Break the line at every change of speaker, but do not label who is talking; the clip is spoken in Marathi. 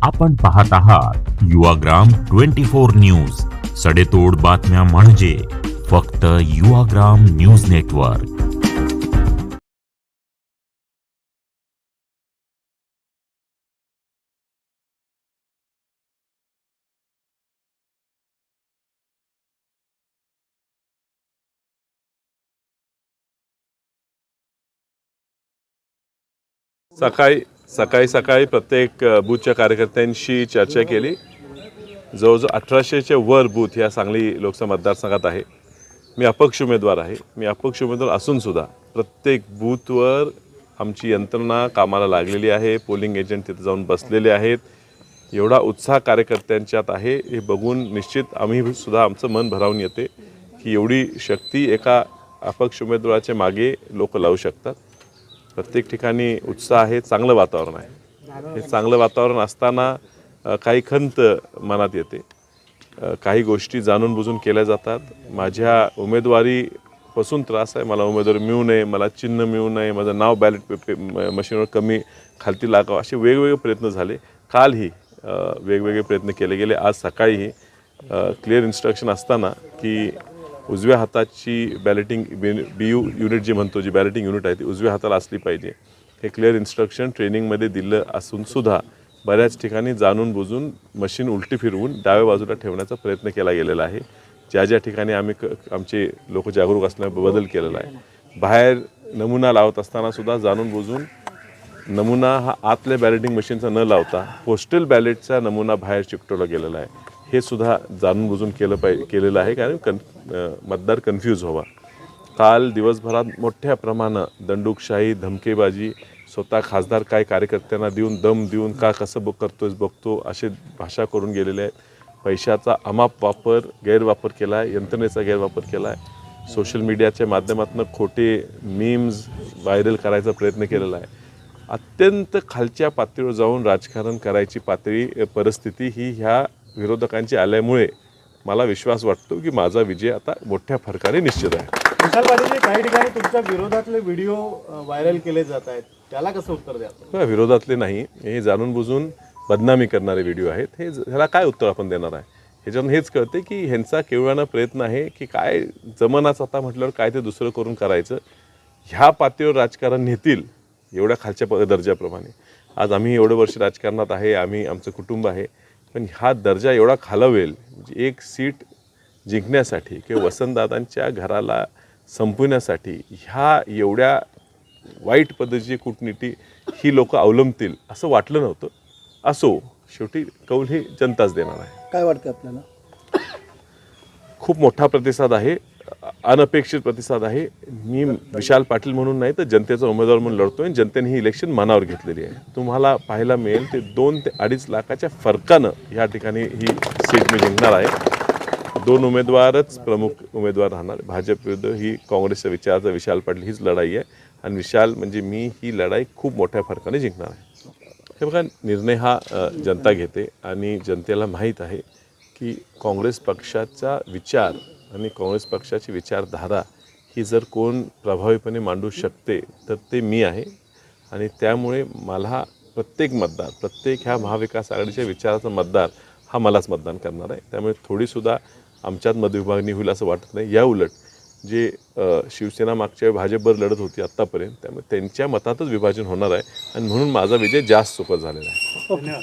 आपण पाहत आहात युवाग्राम 24 न्यूज. सडेतोड बातम्या म्हणजे फक्त युवाग्राम न्यूज नेटवर्क.
सकाळी प्रत्येक बूथच्या कार्यकर्त्यांशी चर्चा केली. जवळजवळ 1800च्या वर बूथ या सांगली लोकसभा मतदारसंघात आहे. मी अपक्ष उमेदवार आहे. मी अपक्ष उमेदवार असूनसुद्धा प्रत्येक बूथवर आमची यंत्रणा कामाला लागलेली आहे. पोलिंग एजंट तिथे जाऊन बसलेले आहेत. एवढा उत्साह कार्यकर्त्यांच्यात आहे हे बघून निश्चित आम्ही सुद्धा आमचं मन भरावून येते की एवढी शक्ती एका अपक्ष उमेदवाराच्या मागे लोक लावू शकतात. प्रत्येक ठिकाणी उत्साह आहे, चांगलं वातावरण आहे. हे चांगलं वातावरण असताना काही खंत मनात येते. काही गोष्टी जाणून बुजून केल्या जातात. माझ्या उमेदवारीपासून त्रास आहे. मला उमेदवारी मिळू नये, मला चिन्ह मिळू नये, माझं नाव बॅलेट मशीनवर कमी खालती लागावं, असे वेगवेगळे प्रयत्न झाले. कालही वेगवेगळे प्रयत्न केले गेले. आज सकाळीही क्लिअर इन्स्ट्रक्शन असताना की उजव्या हाताची बॅलेटिंग BU युनिट जी म्हणतो, जी बॅलेटिंग युनिट आहे ती उजव्या हाताला असली पाहिजे, हे क्लिअर इन्स्ट्रक्शन ट्रेनिंगमध्ये दिलं असूनसुद्धा बऱ्याच ठिकाणी जाणून बुजून मशीन उलटी फिरवून डाव्या बाजूला ठेवण्याचा प्रयत्न केला गेलेला आहे. ज्या ठिकाणी आमचे लोक जागरूक असल्यामुळे बदल केलेला आहे. बाहेर नमुना लावत असतानासुद्धा जाणून बुजून नमुना हा आतल्या बॅलेटिंग मशीनचा न लावता पोस्टल बॅलेटचा नमुना बाहेर चिकटवला गेलेला आहे. हे सुद्धा जाणून बुजून केलेलं आहे, कारण मतदार कन्फ्यूज व्हावा. काल दिवसभरात मोठ्या प्रमाणात दंडुकशाही, धमकेबाजी, स्वतः खासदार काय कार्यकर्त्यांना दम देऊन का कसं करतोयस बघतो असे भाषा करून गेलेले आहेत. पैशाचा अमाप गैरवापर केला आहे, यंत्रणेचा गैरवापर केला आहे. सोशल मीडियाच्या माध्यमातून खोटे मीम्स व्हायरल करायचा प्रयत्न केलेला आहे. अत्यंत खालच्या पातळीवर जाऊन राजकारण करायची परिस्थिती ही ह्या विरोधकांची आल्यामुळे मला विश्वास वाटतो की माझा विजय आता मोठ्या फरकाने निश्चित आहे.
विशाल पाटील, काही ठिकाणी तुमच्या विरोधातले व्हिडिओ व्हायरल केले जात आहेत, त्याला कसं उत्तर द्या?
विरोधातले नाही, हे जाणून बुजून बदनामी करणारे व्हिडिओ आहेत. ह्याला काय उत्तर आपण देणार आहे? ह्याच्यातून हेच कळते की ह्यांचा केवळानं प्रयत्न आहे की काय जमनाच आता म्हटल्यावर काय ते दुसरं करून करायचं. ह्या पातळीवर राजकारण नेतील एवढ्या खालच्या दर्जाप्रमाणे. आज आम्ही एवढं वर्ष राजकारणात आहे, आमचं कुटुंब आहे, पण हा दर्जा एवढा खालवेल म्हणजे एक सीट जिंकण्यासाठी किंवा वसंतदादांच्या घराला संपवण्यासाठी ह्या एवढ्या वाईट पद्धतीची कूटनीती ही लोक अवलंबतील असं वाटलं नव्हतं. असो, शेवटी कौल ही जनताच देणार आहे.
काय वाटतं आपल्याला?
खूप मोठा प्रतिसाद आहे, अनपेक्षित प्रतिसाद आहे. मी विशाल पाटील म्हणून नाही तर जनतेचा उमेदवार म्हणून लढतोय. जनतेने ही इलेक्शन मनावर घेतलेली आहे. तुम्हाला पाहायला मिळेल ते 2 ते 2.5 लाखाच्या फरकानं ह्या ठिकाणी ही सीट मी जिंकणार आहे. 2 उमेदवारच प्रमुख उमेदवार राहणार. भाजप विरुद्ध ही काँग्रेसच्या विचाराचा विशाल पाटील हीच लढाई आहे आणि विशाल म्हणजे मी ही लढाई खूप मोठ्या फरकाने जिंकणार आहे. हे बघा, निर्णय हा जनता घेते आणि जनतेला माहीत आहे की काँग्रेस पक्षाचा विचार आणि काँग्रेस पक्षाची विचारधारा ही जर कोण प्रभावीपणे मांडू शकते तर ते मी आहे. आणि त्यामुळे मला प्रत्येक ह्या महाविकास आघाडीच्या विचाराचा मतदार हा मलाच मतदान करणार आहे. त्यामुळे थोडीसुद्धा आमच्यात मतविभागणी होईल असं वाटत नाही. या उलट जे शिवसेना मागच्या भाजपवर लढत होती आत्तापर्यंत, त्यामुळे त्यांच्या मतातच विभाजन होणार आहे आणि म्हणून माझा विजय जास्त सोपा झालेला आहे.